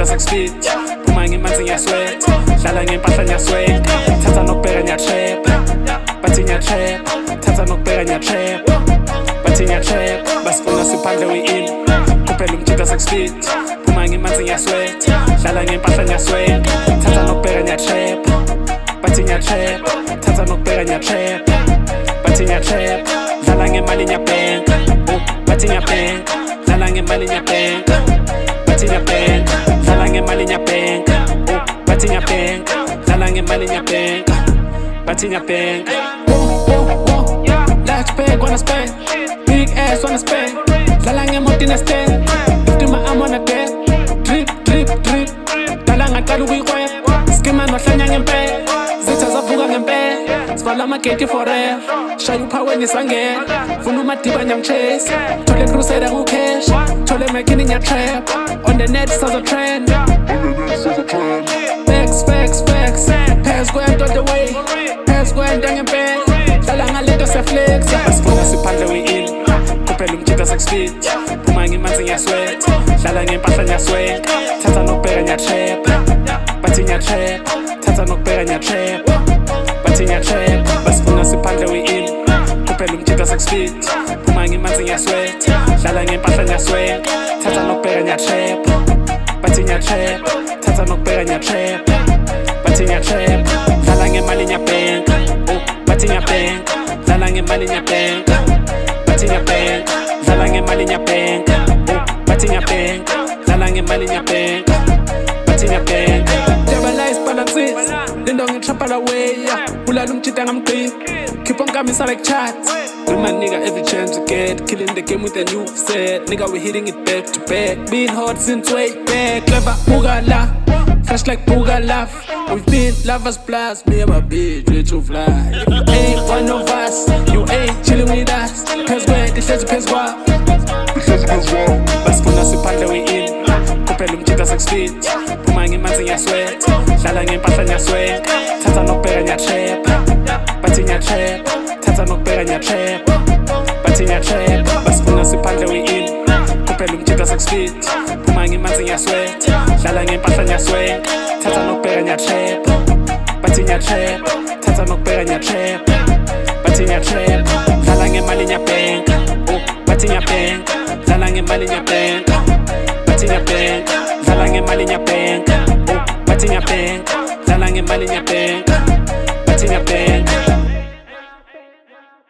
ngijika sekusfit phuma ngemanzi ngiyaswet hlala ngempahla ngiyaswet thatha nokubheka ngiyatrap bathi ngiyatrap thatha nokubheka ngiyatrap bathi ngiyatrap basifuna siphandle we-in kuphela umjika sekusfit phuma ngemanzi ngiyaswet hlala ngempahla ngiyaswet thatha nokubheka ngiyatrap bathi ngiyatrap thatha nokubheka ngiyatrap bathi ngiyatrap dlala ngemali ngiyabhenka bathi ngiyabhenka dlala ngemali ngiyabhenka bathi ngiyabhenka dlala ngemali ngiyabhenka bathi ngiyabhenka dlala ngemali ngiyabhenka bathi ngiyabhenka large bag wanna spend big ass wanna spend dlala ngemoti nestand lift my arm on a dead drip drip drip dlala ngaqala ukuyikwela skima nohlanya ngempela zitha zavuka ngempela sivala amageti forever shaya uphaweni sangena funa umadiba ngiyamchase thole crusader ngucash thole makhini ngiyatrap on the net saza trend facts pass going all the way pass going ngempela dlala ngalento seflex basifuna siphandle we-in kuphela umjika sekusfit phuma ngemanzi ngiyaswet dlala ngempahla ngiyaswet thatha nokubheka ngiyatrap bathi ngiyatrap thatha nokubheka ngiyatrap bathi ngiyatrap basifuna siphandle we-in kuphela umjika sekusfit phuma ngemanzi ngiyaswet dlala ngempahla ngiyaswet thatha nokubheka ngiyatrap bathi ngiyatrap thatha nokubheka ngiyatrap bathi ngiyatrap dlala ngemali ngiyabhenka bathi ngiyabhenka dlala ngemali ngiyabhenka bathi ngiyabhenka dlala ngemali ngiyabhenka bathi ngiyabhenka dlala ngemali ngiyabhenka bathi ngiyabhenka jabala isbalances lindo ngitrapa la way bulala umjita ngamgqi keep on coming so like charts with my nigga every chance we get killing the game with a new set nigga we hitting it back to back been hot since way back clever bugala fresh like bugala we've been lovers plus me and my bitch way too fly if you ain't one of us you ain't chilling with us cause where this is pezwa basifuna siphandle we-in kuphela umjika sekusfit phuma ngemanzi ngiyaswet dlala ngempahla ngiyaswet thatha nokubheka ngiyatrap bathi ngiyatrap thatha nokubheka ngiyatrap bathi ngiyatrap basifuna siphandle we-in kuphela umjika sekusfit phuma ngemanzi ngiyaswet dlala ngempahla ngiyaswet thatha nokubheka ngiyatrap bathi ngiyatrap thatha nokubheka ngiyatrap bathi ngiyatrap dlala ngemali ngiyabhenka bathi ngiyabhenka dlala ngemali ngiyabhenka bathi ngiyabhenka dlala ngemali ngiyabhenka bathi ngiyabhenka dlala ngemali ngiyabhenka bathi ngiyabhenka